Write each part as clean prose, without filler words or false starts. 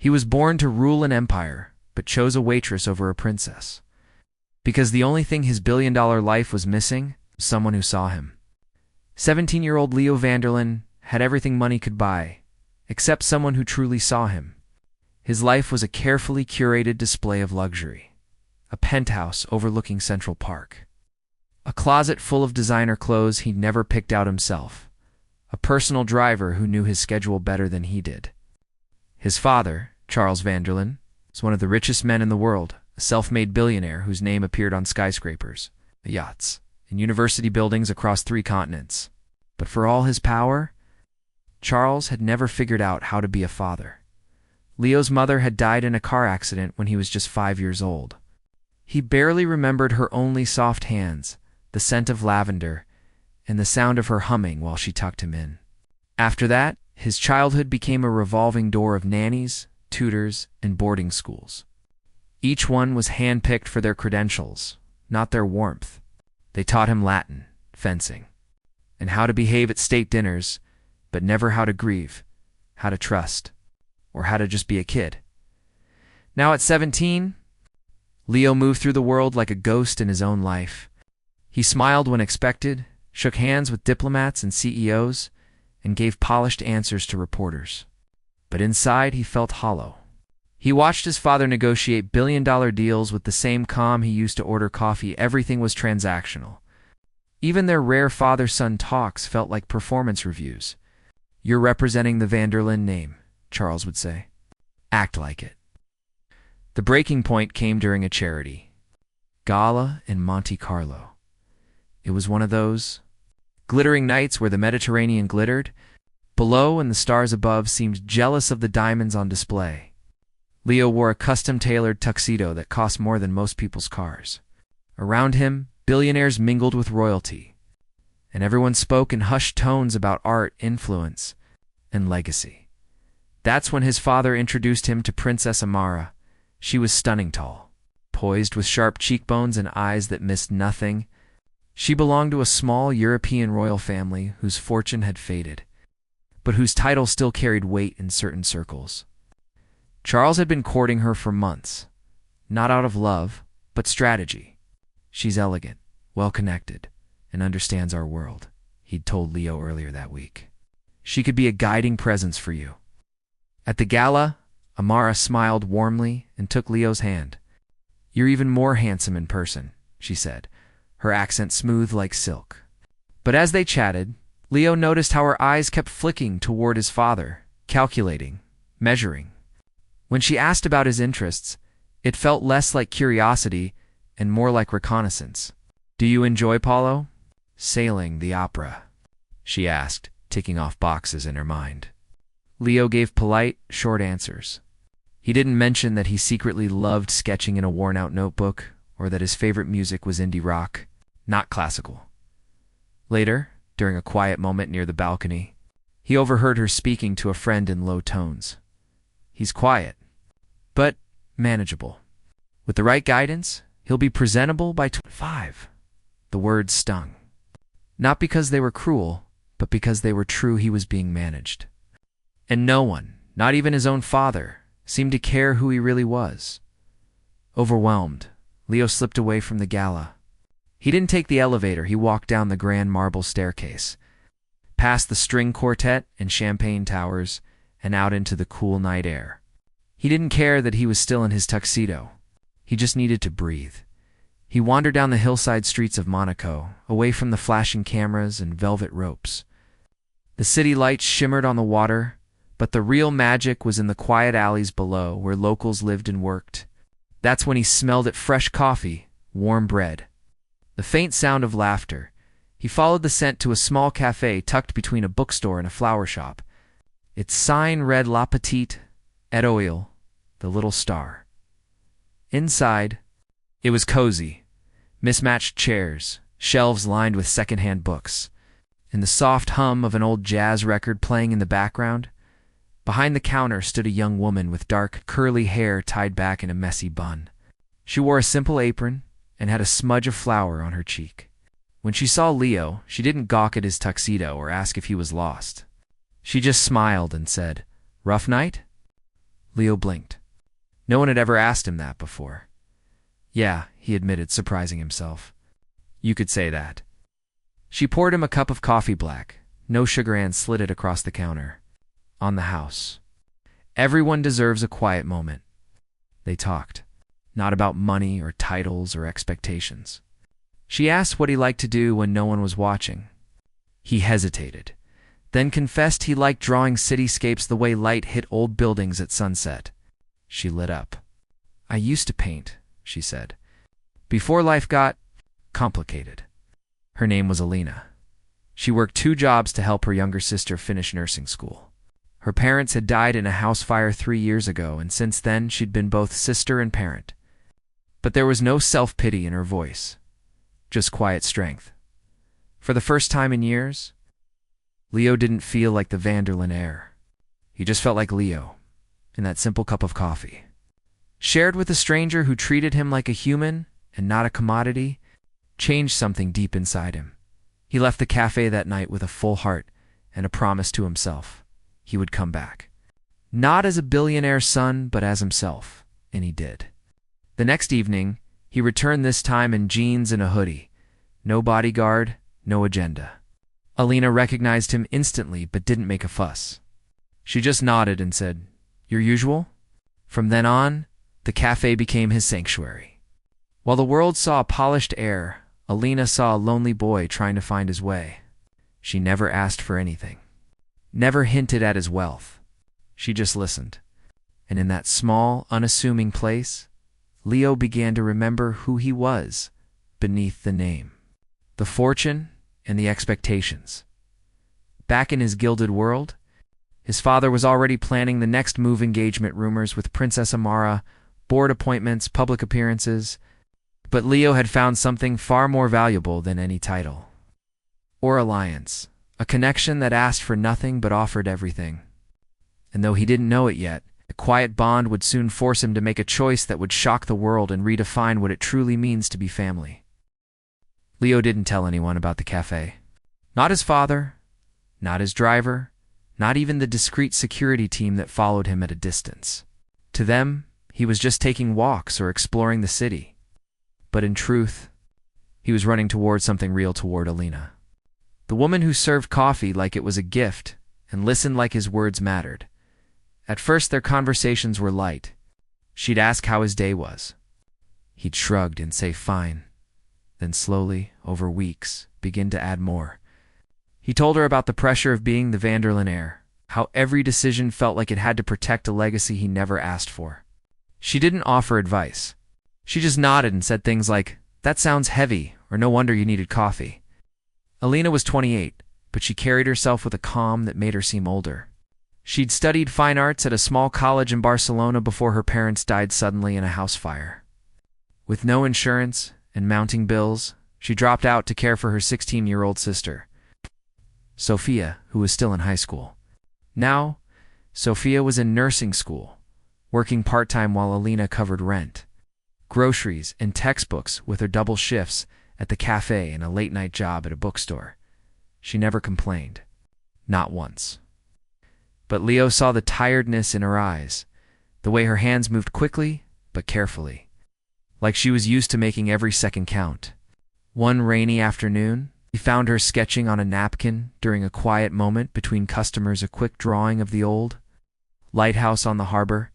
He was born to rule an empire, but chose a waitress over a princess. Because the only thing his billion-dollar life was missing was someone who saw him. 17-year-old Leo Vanderlyn had everything money could buy, except someone who truly saw him. His life was a carefully curated display of luxury. A penthouse overlooking Central Park. A closet full of designer clothes he'd never picked out himself. A personal driver who knew his schedule better than he did. His father, Charles Vanderlyn, was one of the richest men in the world, a self-made billionaire whose name appeared on skyscrapers, yachts, and university buildings across 3 continents. But for all his power, Charles had never figured out how to be a father. Leo's mother had died in a car accident when he was just 5 years old. He barely remembered her only soft hands, the scent of lavender, and the sound of her humming while she tucked him in. After that, his childhood became a revolving door of nannies, tutors, and boarding schools. Each one was handpicked for their credentials, not their warmth. They taught him Latin, fencing, and how to behave at state dinners, but never how to grieve, how to trust, or how to just be a kid. Now at 17, Leo moved through the world like a ghost in his own life. He smiled when expected, shook hands with diplomats and CEOs, and gave polished answers to reporters. But inside he felt hollow. He watched his father negotiate billion-dollar deals with the same calm he used to order coffee. Everything was transactional. Even their rare father-son talks felt like performance reviews. "You're representing the Vanderlyn name," Charles would say. "Act like it." The breaking point came during a charity gala in Monte Carlo. It was one of those glittering nights where the Mediterranean glittered below and the stars above seemed jealous of the diamonds on display. Leo wore a custom-tailored tuxedo that cost more than most people's cars. Around him, billionaires mingled with royalty, and everyone spoke in hushed tones about art, influence, and legacy. That's when his father introduced him to Princess Amara. She was stunning tall, poised with sharp cheekbones and eyes that missed nothing. She belonged to a small European royal family whose fortune had faded, but whose title still carried weight in certain circles. Charles had been courting her for months, not out of love, but strategy. "She's elegant, well-connected, and understands our world," he'd told Leo earlier that week. "She could be a guiding presence for you." At the gala, Amara smiled warmly and took Leo's hand. "You're even more handsome in person," she said, her accent smooth like silk. But as they chatted, Leo noticed how her eyes kept flicking toward his father, calculating, measuring. When she asked about his interests, it felt less like curiosity and more like reconnaissance. "Do you enjoy polo?" "Sailing, the opera," she asked, ticking off boxes in her mind. Leo gave polite, short answers. He didn't mention that he secretly loved sketching in a worn-out notebook or that his favorite music was indie rock, not classical. Later, during a quiet moment near the balcony, he overheard her speaking to a friend in low tones. "He's quiet, but manageable. With the right guidance, he'll be presentable by 25. The words stung. Not because they were cruel, but because they were true. He was being managed. And no one, not even his own father, seemed to care who he really was. Overwhelmed, Leo slipped away from the gala. He didn't take the elevator. He walked down the grand marble staircase, past the string quartet and champagne towers, and out into the cool night air. He didn't care that he was still in his tuxedo. He just needed to breathe. He wandered down the hillside streets of Monaco, away from the flashing cameras and velvet ropes. The city lights shimmered on the water, but the real magic was in the quiet alleys below where locals lived and worked. That's when he smelled it: fresh coffee, warm bread, the faint sound of laughter. He followed the scent to a small cafe tucked between a bookstore and a flower shop. Its sign read La Petite Étoile, the little star. Inside, it was cozy. Mismatched chairs, shelves lined with secondhand books, and the soft hum of an old jazz record playing in the background. Behind the counter stood a young woman with dark, curly hair tied back in a messy bun. She wore a simple apron and had a smudge of flour on her cheek. When she saw Leo, she didn't gawk at his tuxedo or ask if he was lost. She just smiled and said, "Rough night?" Leo blinked. No one had ever asked him that before. Yeah, he admitted, surprising himself. You could say that. She poured him a cup of coffee black, no sugar, and slid it across the counter. On the house. Everyone deserves a quiet moment. They talked. Not about money or titles or expectations. She asked what he liked to do when no one was watching. He hesitated, then confessed he liked drawing cityscapes the way light hit old buildings at sunset. She lit up. I used to paint, she said, before life got complicated. Her name was Alina. She worked 2 jobs to help her younger sister finish nursing school. Her parents had died in a house fire 3 years ago, and since then she'd been both sister and parent. But there was no self-pity in her voice, just quiet strength. For the first time in years, Leo didn't feel like the Vanderlyn Heir. He just felt like Leo, in that simple cup of coffee. Shared with a stranger who treated him like a human and not a commodity, changed something deep inside him. He left the cafe that night with a full heart and a promise to himself. He would come back. Not as a billionaire son, but as himself, and he did. The next evening, he returned, this time in jeans and a hoodie. No bodyguard, no agenda. Alina recognized him instantly but didn't make a fuss. She just nodded and said, "Your usual?" From then on, the cafe became his sanctuary. While the world saw a polished heir, Alina saw a lonely boy trying to find his way. She never asked for anything, never hinted at his wealth. She just listened. And in that small, unassuming place, Leo began to remember who he was beneath the name, the fortune, and the expectations. Back in his gilded world, his father was already planning the next move, engagement rumors with Princess Amara, board appointments, public appearances. But Leo had found something far more valuable than any title or alliance, a connection that asked for nothing but offered everything. And though he didn't know it yet, a quiet bond would soon force him to make a choice that would shock the world and redefine what it truly means to be family. Leo didn't tell anyone about the cafe. Not his father, not his driver, not even the discreet security team that followed him at a distance. To them, he was just taking walks or exploring the city. But in truth, he was running toward something real, toward Alina. The woman who served coffee like it was a gift and listened like his words mattered. At first, their conversations were light. She'd ask how his day was. He'd shrug and say fine, then slowly, over weeks, begin to add more. He told her about the pressure of being the Vanderlyn Heir, how every decision felt like it had to protect a legacy he never asked for. She didn't offer advice. She just nodded and said things like, "That sounds heavy," or "No wonder you needed coffee." Alina was 28, but she carried herself with a calm that made her seem older. She'd studied fine arts at a small college in Barcelona before her parents died suddenly in a house fire. With no insurance and mounting bills, she dropped out to care for her 16-year-old sister, Sophia, who was still in high school. Now, Sophia was in nursing school, working part-time while Alina covered rent, groceries, and textbooks with her double shifts at the cafe and a late-night job at a bookstore. She never complained. Not once. But Leo saw the tiredness in her eyes, the way her hands moved quickly but carefully, like she was used to making every second count. One rainy afternoon, he found her sketching on a napkin during a quiet moment between customers, a quick drawing of the old lighthouse on the harbor.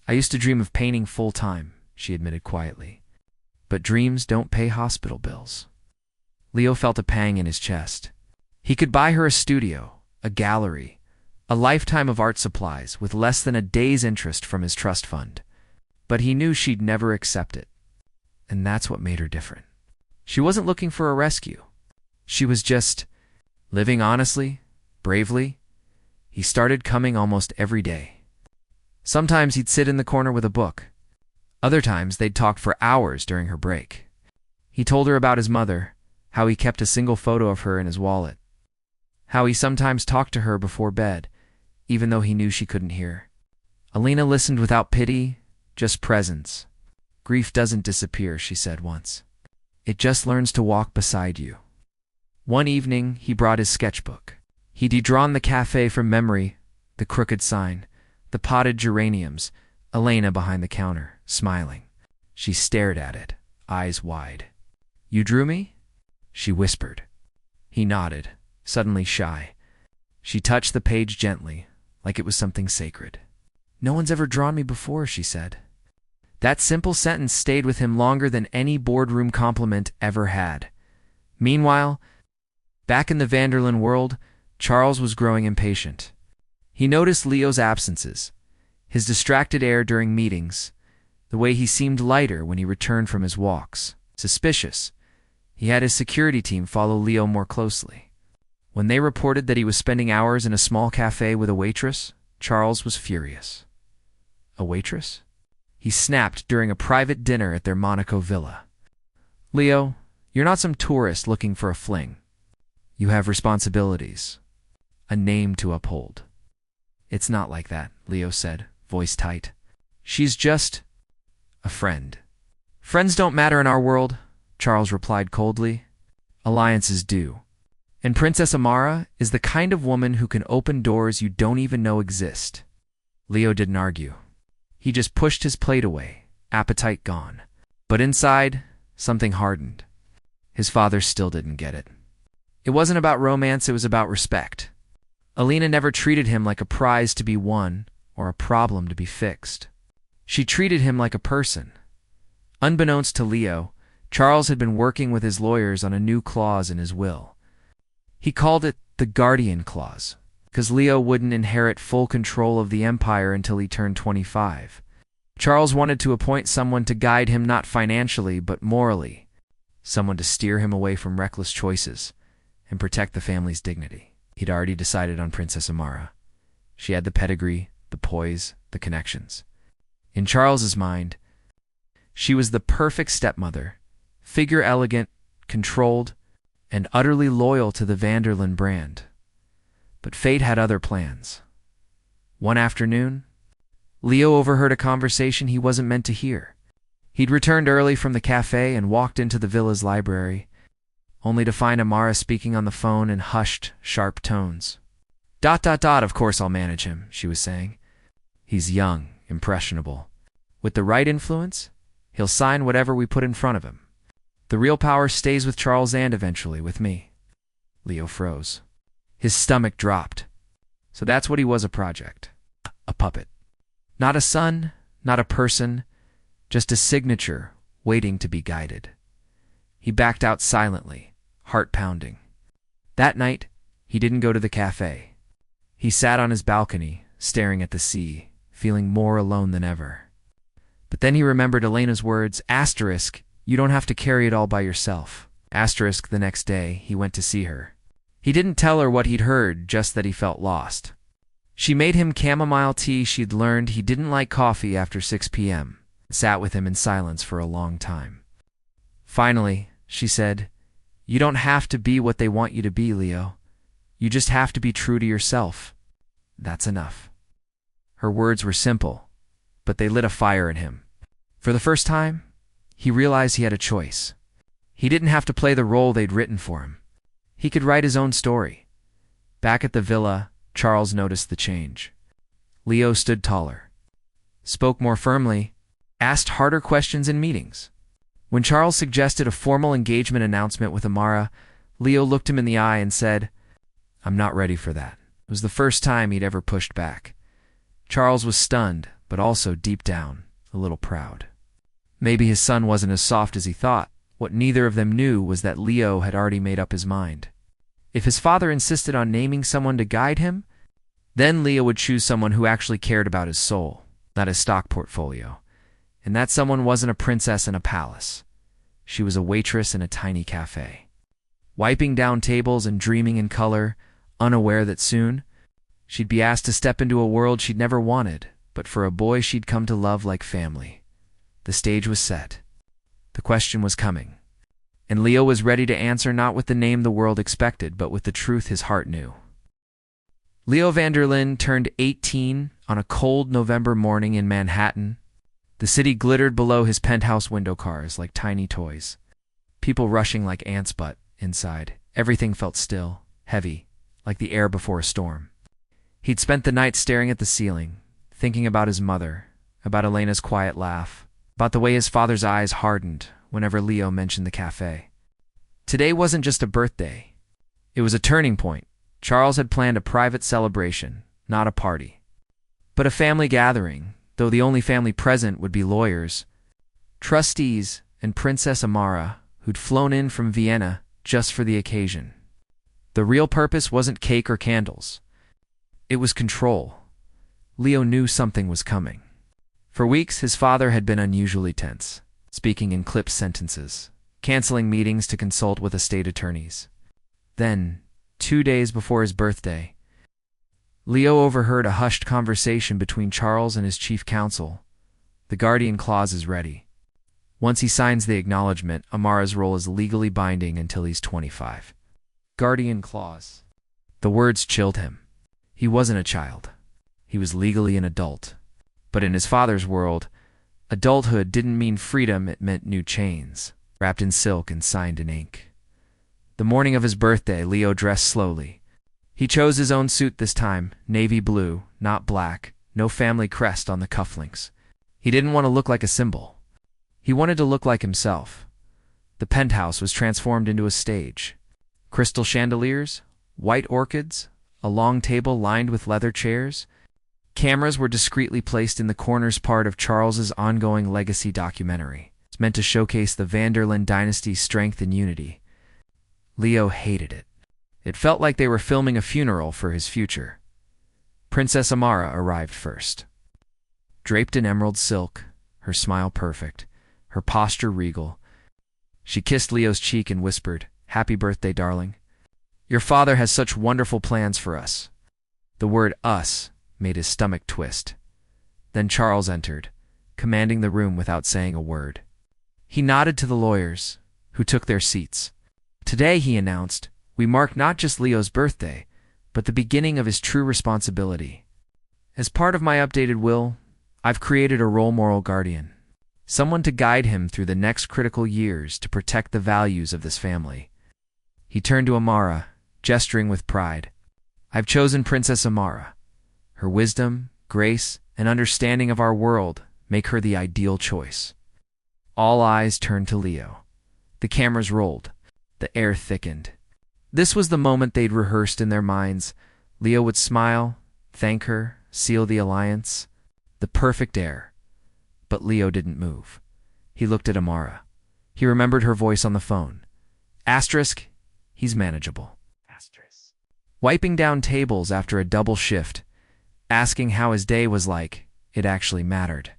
"I used to dream of painting full-time," she admitted quietly. "But dreams don't pay hospital bills." Leo felt a pang in his chest. He could buy her a studio, a gallery, a lifetime of art supplies with less than a day's interest from his trust fund. But he knew she'd never accept it. And that's what made her different. She wasn't looking for a rescue. She was just living honestly, bravely. He started coming almost every day. Sometimes he'd sit in the corner with a book. Other times they'd talk for hours during her break. He told her about his mother, how he kept a single photo of her in his wallet, how he sometimes talked to her before bed, even though he knew she couldn't hear. Alina listened without pity, just presence. "Grief doesn't disappear," she said once. "It just learns to walk beside you." One evening, he brought his sketchbook. He'd drawn the cafe from memory, the crooked sign, the potted geraniums, Elena behind the counter, smiling. She stared at it, eyes wide. "You drew me?" she whispered. He nodded, suddenly shy. She touched the page gently, like it was something sacred. "No one's ever drawn me before," she said. That simple sentence stayed with him longer than any boardroom compliment ever had. Meanwhile, back in the Vanderlyn world, Charles was growing impatient. He noticed Leo's absences, his distracted air during meetings, the way he seemed lighter when he returned from his walks. Suspicious. He had his security team follow Leo more closely. When they reported that he was spending hours in a small cafe with a waitress, Charles was furious. A waitress? He snapped during a private dinner at their Monaco villa. "Leo, you're not some tourist looking for a fling. You have responsibilities, a name to uphold." "It's not like that," Leo said, voice tight. "She's just a friend." "Friends don't matter in our world," Charles replied coldly. "Alliances do. And Princess Amara is the kind of woman who can open doors you don't even know exist." Leo didn't argue. He just pushed his plate away, appetite gone. But inside, something hardened. His father still didn't get it. It wasn't about romance, it was about respect. Alina never treated him like a prize to be won or a problem to be fixed. She treated him like a person. Unbeknownst to Leo, Charles had been working with his lawyers on a new clause in his will. He called it the Guardian Clause, because Leo wouldn't inherit full control of the empire until he turned 25. Charles wanted to appoint someone to guide him not financially but morally, someone to steer him away from reckless choices and protect the family's dignity. He'd already decided on Princess Amara. She had the pedigree, the poise, the connections. In Charles's mind, she was the perfect stepmother, figure elegant, controlled, and utterly loyal to the Vanderlyn brand. But fate had other plans. One afternoon, Leo overheard a conversation he wasn't meant to hear. He'd returned early from the cafe and walked into the villa's library, only to find Amara speaking on the phone in hushed, sharp tones. Of course I'll manage him," she was saying. "He's young, impressionable. With the right influence, he'll sign whatever we put in front of him. The real power stays with Charles and eventually with me." Leo froze. His stomach dropped. So that's what he was, a project. A puppet. Not a son, not a person, just a signature waiting to be guided. He backed out silently, heart pounding. That night, he didn't go to the cafe. He sat on his balcony, staring at the sea, feeling more alone than ever. But then he remembered Elena's words, asterisk, "You don't have to carry it all by yourself." Asterisk, the next day, he went to see her. He didn't tell her what he'd heard, just that he felt lost. She made him chamomile tea. She'd learned he didn't like coffee after 6 p.m. Sat with him in silence for a long time. Finally, she said, "You don't have to be what they want you to be, Leo. You just have to be true to yourself. That's enough." Her words were simple, but they lit a fire in him. For the first time, he realized he had a choice. He didn't have to play the role they'd written for him. He could write his own story. Back at the villa, Charles noticed the change. Leo stood taller, spoke more firmly, asked harder questions in meetings. When Charles suggested a formal engagement announcement with Amara, Leo looked him in the eye and said, "I'm not ready for that." It was the first time he'd ever pushed back. Charles was stunned, but also deep down, a little proud. Maybe his son wasn't as soft as he thought. What neither of them knew was that Leo had already made up his mind. If his father insisted on naming someone to guide him, then Leo would choose someone who actually cared about his soul, not his stock portfolio. And that someone wasn't a princess in a palace. She was a waitress in a tiny cafe, wiping down tables and dreaming in color, unaware that soon she'd be asked to step into a world she'd never wanted, but for a boy she'd come to love like family. The stage was set. The question was coming. And Leo was ready to answer, not with the name the world expected, but with the truth his heart knew. Leo Vanderlyn turned 18 on a cold November morning in Manhattan. The city glittered below his penthouse window cars like tiny toys. People rushing like ants, but inside, everything felt still, heavy, like the air before a storm. He'd spent the night staring at the ceiling, thinking about his mother, about Elena's quiet laugh, about the way his father's eyes hardened whenever Leo mentioned the cafe. Today wasn't just a birthday. It was a turning point. Charles had planned a private celebration, not a party, but a family gathering, though the only family present would be lawyers, trustees, and Princess Amara, who'd flown in from Vienna just for the occasion. The real purpose wasn't cake or candles. It was control. Leo knew something was coming. For weeks, his father had been unusually tense, speaking in clipped sentences, canceling meetings to consult with estate attorneys. Then, 2 days before his birthday, Leo overheard a hushed conversation between Charles and his chief counsel. The guardian clause is ready. Once he signs the acknowledgement, Amara's role is legally binding until he's 25. Guardian clause. The words chilled him. He wasn't a child. He was legally an adult. But in his father's world, adulthood didn't mean freedom, it meant new chains, wrapped in silk and signed in ink. The morning of his birthday, Leo dressed slowly. He chose his own suit this time, navy blue, not black, no family crest on the cufflinks. He didn't want to look like a symbol. He wanted to look like himself. The penthouse was transformed into a stage. Crystal chandeliers, white orchids, a long table lined with leather chairs. Cameras were discreetly placed in the corners, part of Charles's ongoing legacy documentary. It's meant to showcase the Vanderlyn dynasty's strength and unity. Leo hated it. It felt like they were filming a funeral for his future. Princess Amara arrived first. Draped in emerald silk, her smile perfect, her posture regal, she kissed Leo's cheek and whispered, "Happy birthday, darling. Your father has such wonderful plans for us." The word "us" made his stomach twist. Then Charles entered, commanding the room without saying a word. He nodded to the lawyers, who took their seats. Today, he announced, we mark not just Leo's birthday, but the beginning of his true responsibility. As part of my updated will, I've created a role moral guardian, someone to guide him through the next critical years to protect the values of this family. He turned to Amara, gesturing with pride. I've chosen Princess Amara. Her wisdom, grace, and understanding of our world make her the ideal choice. All eyes turned to Leo. The cameras rolled. The air thickened. This was the moment they'd rehearsed in their minds. Leo would smile, thank her, seal the alliance. The perfect heir. But Leo didn't move. He looked at Amara. He remembered her voice on the phone. Asterisk, he's manageable. Asterisk. Wiping down tables after a double shift, asking how his day was like, it actually mattered.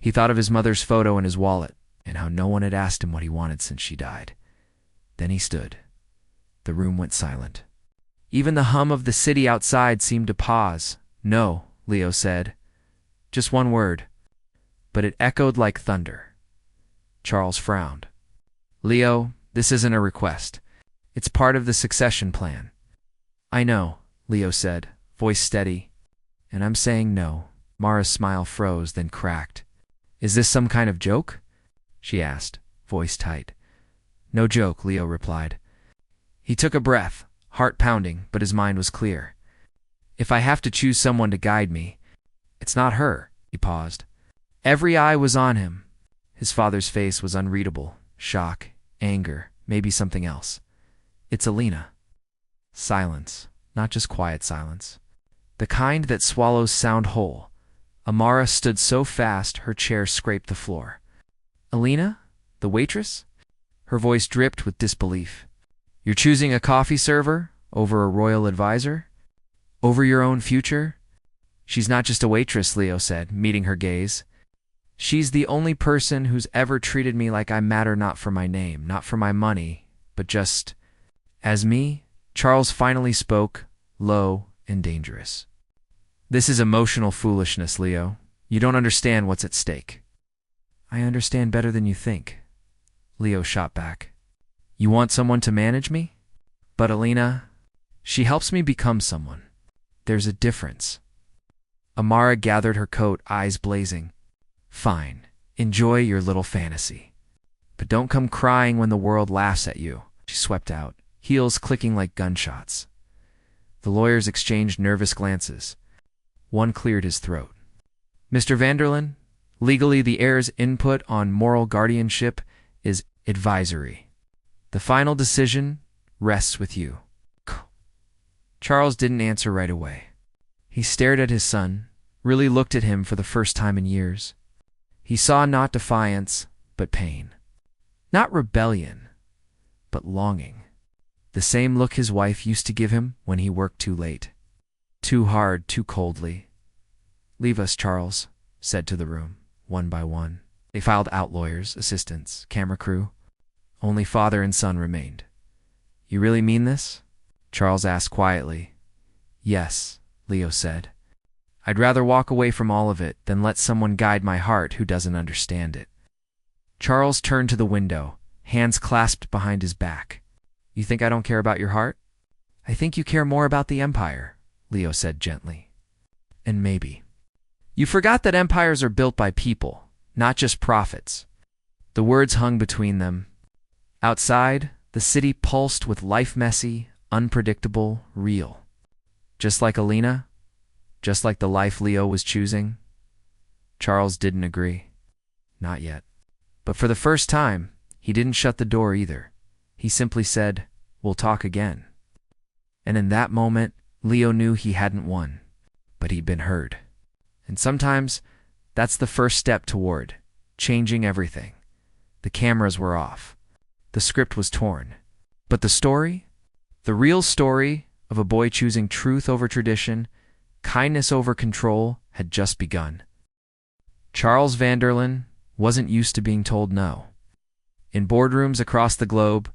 He thought of his mother's photo in his wallet, and how no one had asked him what he wanted since she died. Then he stood. The room went silent. Even the hum of the city outside seemed to pause. No, Leo said. Just one word. But it echoed like thunder. Charles frowned. Leo, this isn't a request. It's part of the succession plan. I know, Leo said, voice steady. And I'm saying no. Mara's smile froze, then cracked. Is this some kind of joke? She asked, voice tight. No joke, Leo replied. He took a breath, heart pounding, but his mind was clear. If I have to choose someone to guide me, it's not her. He paused. Every eye was on him. His father's face was unreadable. Shock, anger, maybe something else. It's Elena. Silence, not just quiet silence. The kind that swallows sound whole. Amara stood so fast her chair scraped the floor. Elena? The waitress? Her voice dripped with disbelief. You're choosing a coffee server over a royal advisor? Over your own future? She's not just a waitress, Leo said, meeting her gaze. She's the only person who's ever treated me like I matter, not for my name, not for my money, but just as me. Charles finally spoke, low and dangerous. This is emotional foolishness, Leo. You don't understand what's at stake. I understand better than you think. Leo shot back. You want someone to manage me? But Elena, she helps me become someone. There's a difference. Amara gathered her coat, eyes blazing. Fine. Enjoy your little fantasy. But don't come crying when the world laughs at you. She swept out, heels clicking like gunshots. The lawyers exchanged nervous glances. One cleared his throat. Mr. Vanderlyn, legally the heir's input on moral guardianship is advisory. The final decision rests with you. Charles didn't answer right away. He stared at his son, really looked at him for the first time in years. He saw not defiance, but pain. Not rebellion, but longing. The same look his wife used to give him when he worked too late. Too hard, too coldly. "Leave us, Charles," said to the room, one by one. They filed out lawyers, assistants, camera crew. Only father and son remained. "You really mean this?" Charles asked quietly. "Yes," Leo said. "I'd rather walk away from all of it than let someone guide my heart who doesn't understand it." Charles turned to the window, hands clasped behind his back. "You think I don't care about your heart?" "I think you care more about the empire," Leo said gently. "And maybe. You forgot that empires are built by people, not just profits." The words hung between them. Outside, the city pulsed with life, messy, unpredictable, real. Just like Alina, just like the life Leo was choosing. Charles didn't agree. Not yet. But for the first time, he didn't shut the door either. He simply said, "We'll talk again." And in that moment, Leo knew he hadn't won, but he'd been heard. And sometimes, that's the first step toward changing everything. The cameras were off. The script was torn. But the story? The real story of a boy choosing truth over tradition, kindness over control, had just begun. Charles Vanderlyn wasn't used to being told no. In boardrooms across the globe,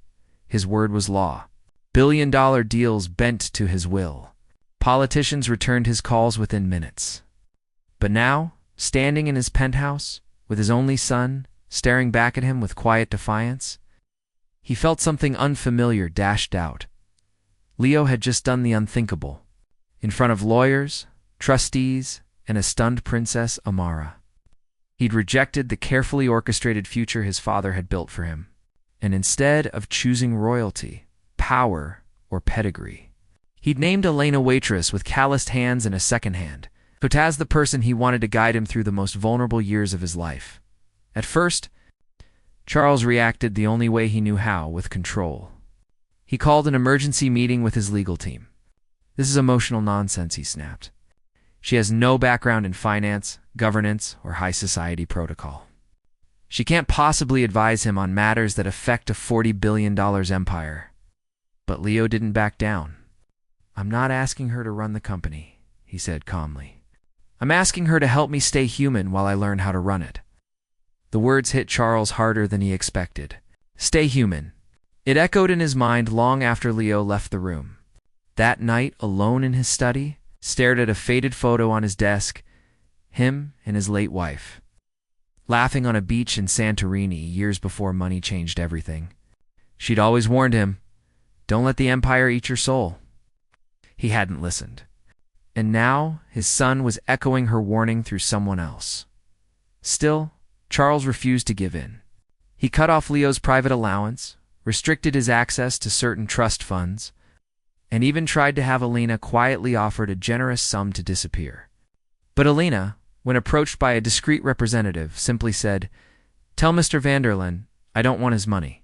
his word was law. Billion-dollar deals bent to his will. Politicians returned his calls within minutes. But now, standing in his penthouse, with his only son, staring back at him with quiet defiance, he felt something unfamiliar dashed out. Leo had just done the unthinkable, in front of lawyers, trustees, and a stunned Princess Amara. He'd rejected the carefully orchestrated future his father had built for him, and instead of choosing royalty, power, or pedigree, he'd named Elena Waitress with calloused hands and a second hand, as the person he wanted to guide him through the most vulnerable years of his life. At first, Charles reacted the only way he knew how, with control. He called an emergency meeting with his legal team. "This is emotional nonsense," he snapped. "She has no background in finance, governance, or high society protocol. She can't possibly advise him on matters that affect a $40 billion empire." But Leo didn't back down. "I'm not asking her to run the company," he said calmly. "I'm asking her to help me stay human while I learn how to run it." The words hit Charles harder than he expected. Stay human. It echoed in his mind long after Leo left the room. That night, alone in his study, stared at a faded photo on his desk, him and his late wife, laughing on a beach in Santorini years before money changed everything. She'd always warned him, "Don't let the empire eat your soul." He hadn't listened. And now his son was echoing her warning through someone else. Still, Charles refused to give in. He cut off Leo's private allowance, restricted his access to certain trust funds, and even tried to have Alina quietly offered a generous sum to disappear. But Alina, when approached by a discreet representative, simply said, "Tell Mr. Vanderlyn I don't want his money.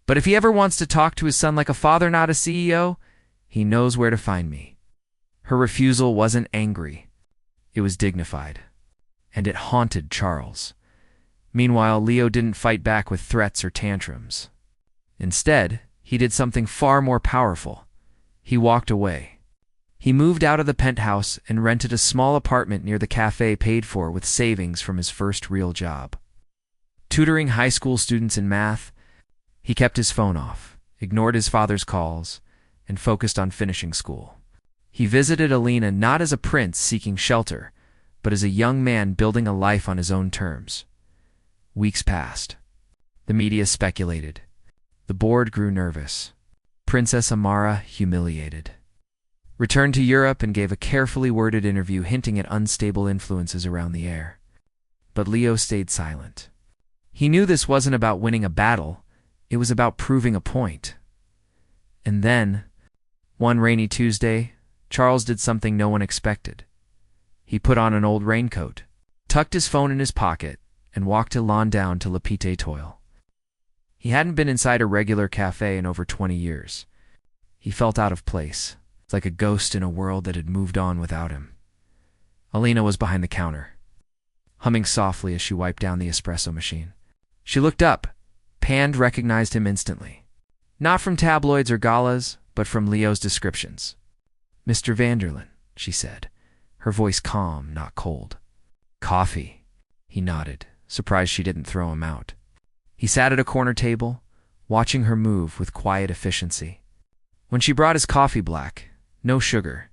But if he ever wants to talk to his son like a father, not a CEO, he knows where to find me." Her refusal wasn't angry. It was dignified. And it haunted Charles. Meanwhile, Leo didn't fight back with threats or tantrums. Instead, he did something far more powerful. He walked away. He moved out of the penthouse and rented a small apartment near the cafe paid for with savings from his first real job. Tutoring high school students in math, he kept his phone off, ignored his father's calls, and focused on finishing school. He visited Alina not as a prince seeking shelter, but as a young man building a life on his own terms. Weeks passed. The media speculated. The board grew nervous. Princess Amara humiliated. Returned to Europe and gave a carefully worded interview hinting at unstable influences around the heir. But Leo stayed silent. He knew this wasn't about winning a battle. It was about proving a point. And then, one rainy Tuesday, Charles did something no one expected. He put on an old raincoat. tucked his phone in his pocket, and walked Elan down to Le Petit Toil. He hadn't been inside a regular cafe in over 20 years. He felt out of place, like a ghost in a world that had moved on without him. Alina was behind the counter, humming softly as she wiped down the espresso machine. She looked up. Pand recognized him instantly. Not from tabloids or galas, but from Leo's descriptions. "Mr. Vanderlyn," she said, her voice calm, not cold. "Coffee," he nodded, surprised she didn't throw him out. He sat at a corner table, watching her move with quiet efficiency. When she brought his coffee black, no sugar,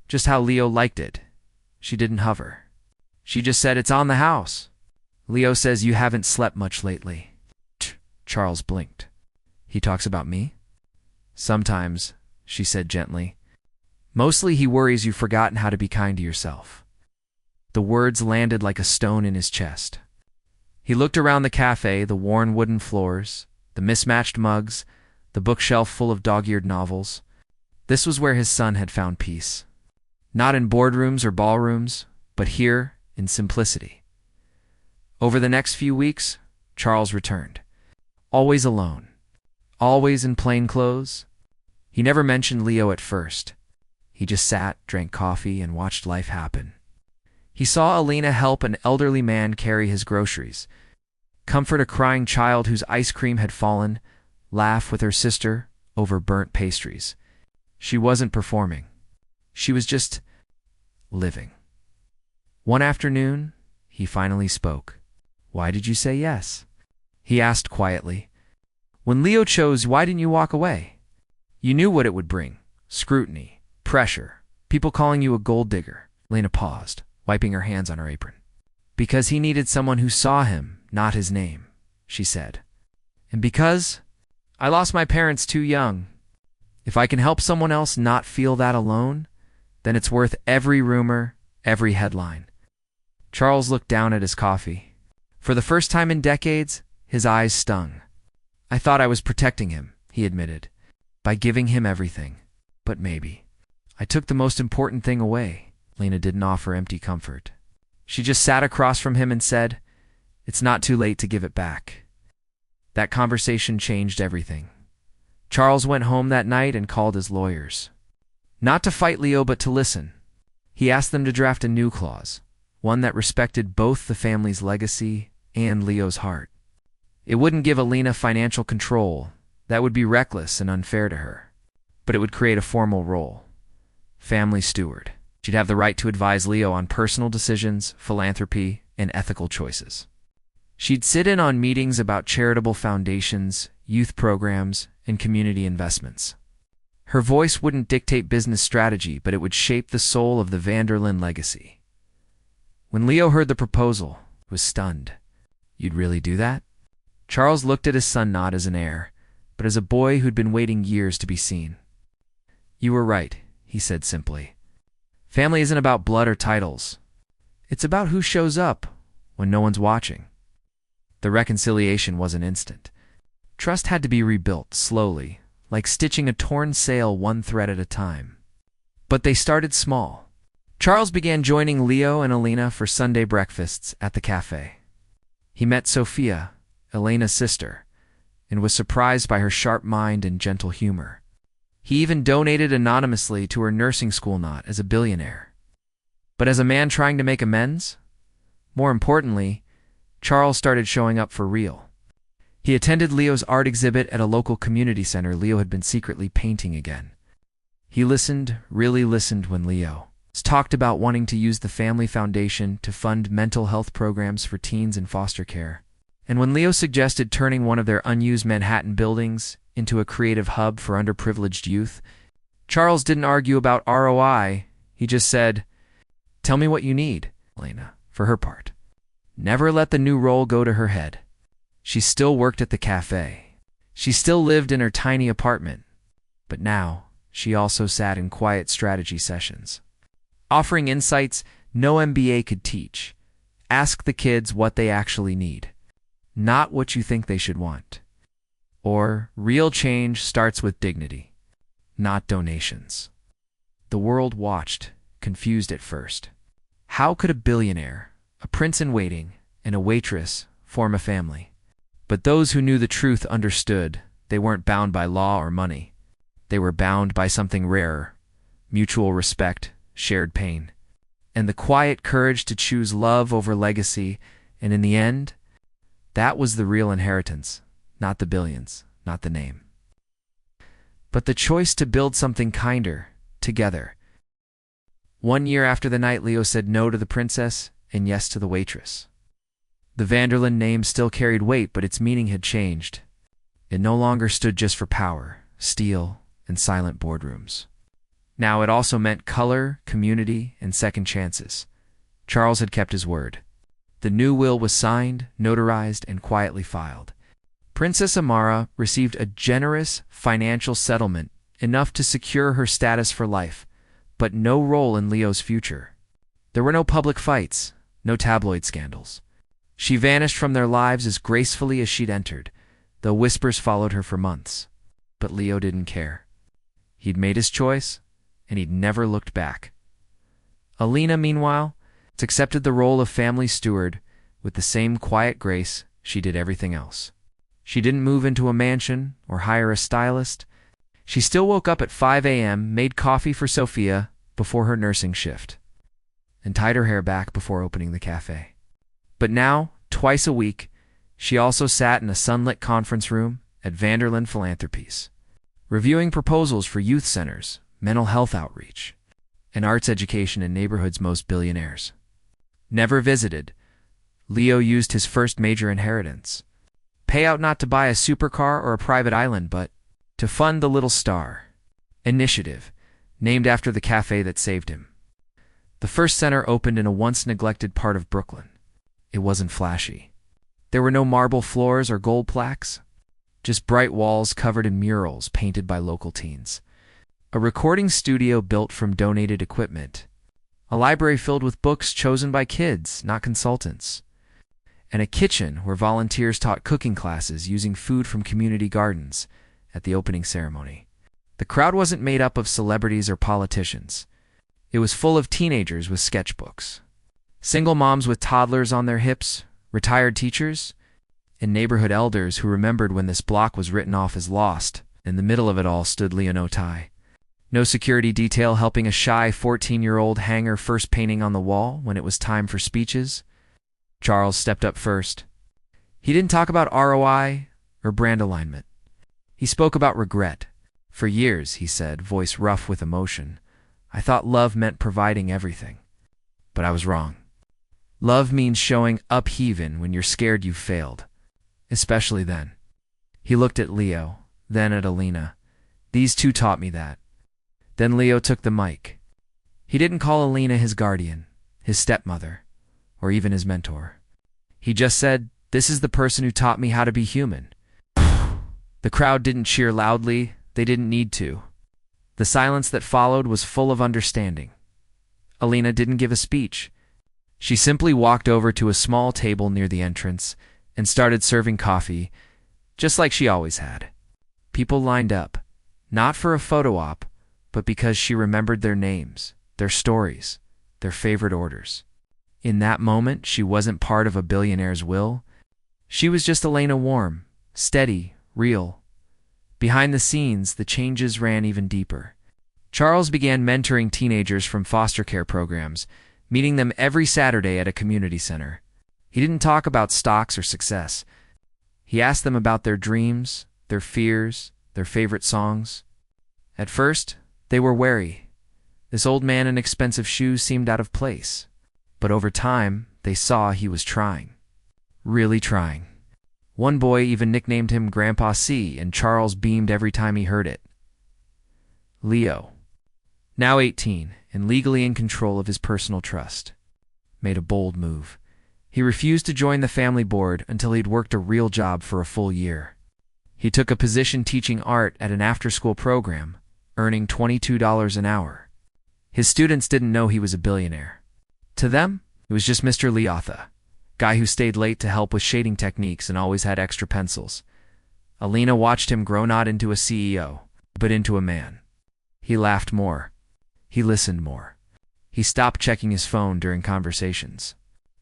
just how Leo liked it, she didn't hover. She just said, "It's on the house." "Leo says you haven't slept much lately." Charles blinked. "He talks about me?" "Sometimes," she said gently. "Mostly he worries you've forgotten how to be kind to yourself." The words landed like a stone in his chest. He looked around the cafe, the worn wooden floors, the mismatched mugs, the bookshelf full of dog-eared novels. This was where his son had found peace. Not in boardrooms or ballrooms, but here in simplicity. Over the next few weeks, Charles returned. Always alone. Always in plain clothes. He never mentioned Leo at first. He just sat, drank coffee, and watched life happen. He saw Alina help an elderly man carry his groceries, comfort a crying child whose ice cream had fallen, laugh with her sister over burnt pastries. She wasn't performing. She was just living. One afternoon, he finally spoke. "Why did you say yes?" he asked quietly. "When Leo chose, why didn't you walk away? You knew what it would bring. Scrutiny, pressure, people calling you a gold digger." Lena paused, wiping her hands on her apron. "Because he needed someone who saw him, not his name," she said. "And because I lost my parents too young. If I can help someone else not feel that alone, then it's worth every rumor, every headline." Charles looked down at his coffee. For the first time in decades, his eyes stung. "I thought I was protecting him," he admitted, "by giving him everything. But maybe I took the most important thing away." Lena didn't offer empty comfort. She just sat across from him and said, "It's not too late to give it back." That conversation changed everything. Charles went home that night and called his lawyers. Not to fight Leo, but to listen. He asked them to draft a new clause, one that respected both the family's legacy and Leo's heart. It wouldn't give Alina financial control. That would be reckless and unfair to her. But it would create a formal role. Family steward. She'd have the right to advise Leo on personal decisions, philanthropy, and ethical choices. She'd sit in on meetings about charitable foundations, youth programs, and community investments. Her voice wouldn't dictate business strategy, but it would shape the soul of the Vanderlyn legacy. When Leo heard the proposal, he was stunned. "You'd really do that?" Charles looked at his son not as an heir, but as a boy who'd been waiting years to be seen. "You were right," he said simply. "Family isn't about blood or titles. It's about who shows up when no one's watching." The reconciliation wasn't instant. Trust had to be rebuilt slowly, like stitching a torn sail one thread at a time. But they started small. Charles began joining Leo and Alina for Sunday breakfasts at the cafe. He met Sophia, Elena's sister, and was surprised by her sharp mind and gentle humor. He even donated anonymously to her nursing school, not as a billionaire, but as a man trying to make amends. More importantly, Charles started showing up for real. He attended Leo's art exhibit at a local community center Leo had been secretly painting again. He listened, really listened when Leo talked about wanting to use the family foundation to fund mental health programs for teens in foster care. And when Leo suggested turning one of their unused Manhattan buildings into a creative hub for underprivileged youth, Charles didn't argue about ROI. He just said, "Tell me what you need," Elena, for her part. Never let the new role go to her head. She still worked at the cafe. She still lived in her tiny apartment. But now, she also sat in quiet strategy sessions, offering insights no MBA could teach. Ask the kids what they actually need, not what you think they should want. Or, real change starts with dignity, not donations. The world watched, confused at first. How could a billionaire, A prince in waiting and a waitress form a family. But those who knew the truth understood they weren't bound by law or money. They were bound by something rarer: mutual respect, shared pain, and the quiet courage to choose love over legacy. And in the end, that was the real inheritance, not the billions, not the name, but the choice to build something kinder, together. 1 year after the night Leo said no to the princess and yes to the waitress. The Vanderlyn name still carried weight, but its meaning had changed. It no longer stood just for power, steel, and silent boardrooms. Now it also meant color, community, and second chances. Charles had kept his word. The new will was signed, notarized, and quietly filed. Princess Amara received a generous financial settlement, enough to secure her status for life, but no role in Leo's future. There were no public fights, no tabloid scandals. She vanished from their lives as gracefully as she'd entered, though whispers followed her for months. But Leo didn't care. He'd made his choice, and he'd never looked back. Alina, meanwhile, accepted the role of family steward with the same quiet grace she did everything else. She didn't move into a mansion or hire a stylist. She still woke up at 5 a.m., made coffee for Sophia before her nursing shift, and tied her hair back before opening the cafe. But now, twice a week, she also sat in a sunlit conference room at Vanderlyn Philanthropies, reviewing proposals for youth centers, mental health outreach, and arts education in neighborhoods most billionaires never visited. Leo used his first major inheritance payout not to buy a supercar or a private island, but to fund the Little Star initiative, named after the cafe that saved him. The first center opened in a once-neglected part of Brooklyn. It wasn't flashy. There were no marble floors or gold plaques, just bright walls covered in murals painted by local teens. A recording studio built from donated equipment. A library filled with books chosen by kids, not consultants. And a kitchen where volunteers taught cooking classes using food from community gardens at the opening ceremony. The crowd wasn't made up of celebrities or politicians. It was full of teenagers with sketchbooks, single moms with toddlers on their hips, retired teachers, and neighborhood elders who remembered when this block was written off as lost. In the middle of it all stood Leo Tai. No security detail helping a shy 14-year-old hang her first painting on the wall when it was time for speeches. Charles stepped up first. He didn't talk about ROI or brand alignment. He spoke about regret. For years, he said, voice rough with emotion, I thought love meant providing everything. But I was wrong. Love means showing up even when you're scared you've failed. Especially then. He looked at Leo, then at Alina. These two taught me that. Then Leo took the mic. He didn't call Alina his guardian, his stepmother, or even his mentor. He just said, this is the person who taught me how to be human. The crowd didn't cheer loudly. They didn't need to. The silence that followed was full of understanding. Alina didn't give a speech. She simply walked over to a small table near the entrance and started serving coffee, just like she always had. People lined up, not for a photo op, but because she remembered their names, their stories, their favorite orders. In that moment, she wasn't part of a billionaire's will. She was just Elena Warm, steady, real. Behind the scenes, the changes ran even deeper. Charles began mentoring teenagers from foster care programs, meeting them every Saturday at a community center. He didn't talk about stocks or success. He asked them about their dreams, their fears, their favorite songs. At first, they were wary. This old man in expensive shoes seemed out of place. But over time, they saw he was trying. Really trying. One boy even nicknamed him Grandpa C, and Charles beamed every time he heard it. Leo, now 18 and legally in control of his personal trust, made a bold move. He refused to join the family board until he'd worked a real job for a full year. He took a position teaching art at an after-school program, earning $22 an hour. His students didn't know he was a billionaire. To them, it was just Mr. Leotha, guy who stayed late to help with shading techniques and always had extra pencils. Alina watched him grow not into a CEO, but into a man. He laughed more. He listened more. He stopped checking his phone during conversations.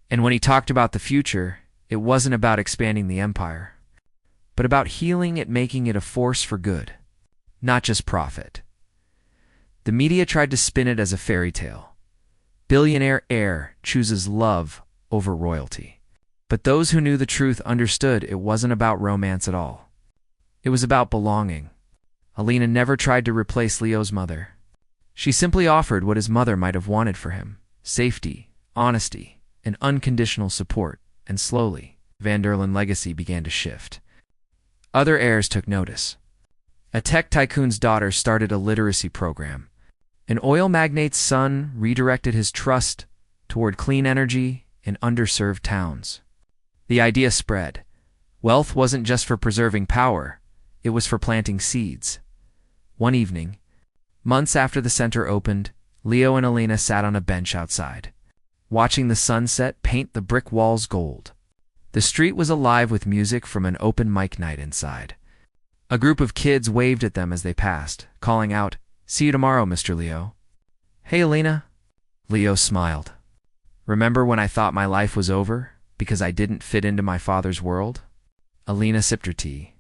And when he talked about the future, it wasn't about expanding the empire, but about healing it, making it a force for good, not just profit. The media tried to spin it as a fairy tale. Billionaire heir chooses love over royalty. But those who knew the truth understood it wasn't about romance at all. It was about belonging. Alina never tried to replace Leo's mother. She simply offered what his mother might have wanted for him: safety, honesty, and unconditional support. And slowly, Van der Lin's legacy began to shift. Other heirs took notice. A tech tycoon's daughter started a literacy program. An oil magnate's son redirected his trust toward clean energy in underserved towns. The idea spread. Wealth wasn't just for preserving power, it was for planting seeds. One evening, months after the center opened, Leo and Alina sat on a bench outside, watching the sunset paint the brick walls gold. The street was alive with music from an open mic night inside. A group of kids waved at them as they passed, calling out, "See you tomorrow, Mr. Leo." "Hey, Alina." Leo smiled. "Remember when I thought my life was over because I didn't fit into my father's world?" Alina sipped her tea.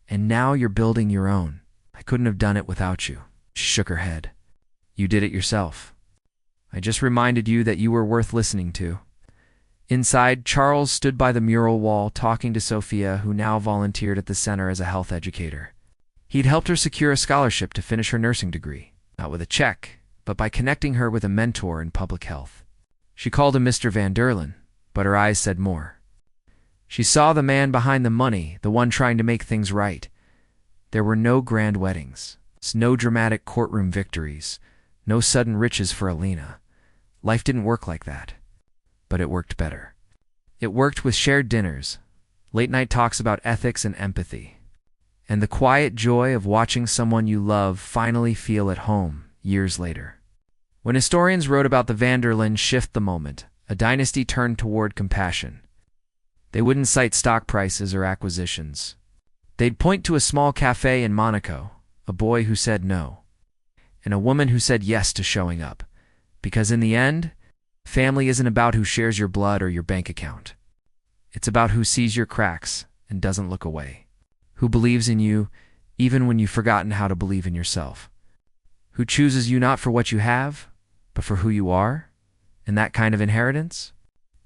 "And now you're building your own. I couldn't have done it without you." She shook her head. "You did it yourself. I just reminded you that you were worth listening to." Inside, Charles stood by the mural wall talking to Sophia, who now volunteered at the center as a health educator. He'd helped her secure a scholarship to finish her nursing degree, not with a check, but by connecting her with a mentor in public health. She called him Mr. Van der Lin, but her eyes said more. She saw the man behind the money, the one trying to make things right. There were no grand weddings, no dramatic courtroom victories, no sudden riches for Alina. Life didn't work like that. But it worked better. It worked with shared dinners, late-night talks about ethics and empathy, and the quiet joy of watching someone you love finally feel at home years later. When historians wrote about the Van der Lin shift the moment, a dynasty turned toward compassion. They wouldn't cite stock prices or acquisitions. They'd point to a small cafe in Monaco, a boy who said no, and a woman who said yes to showing up. Because in the end, family isn't about who shares your blood or your bank account. It's about who sees your cracks and doesn't look away. Who believes in you even when you've forgotten how to believe in yourself. Who chooses you not for what you have, but for who you are. And that kind of inheritance,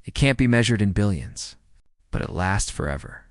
it can't be measured in billions, but it lasts forever.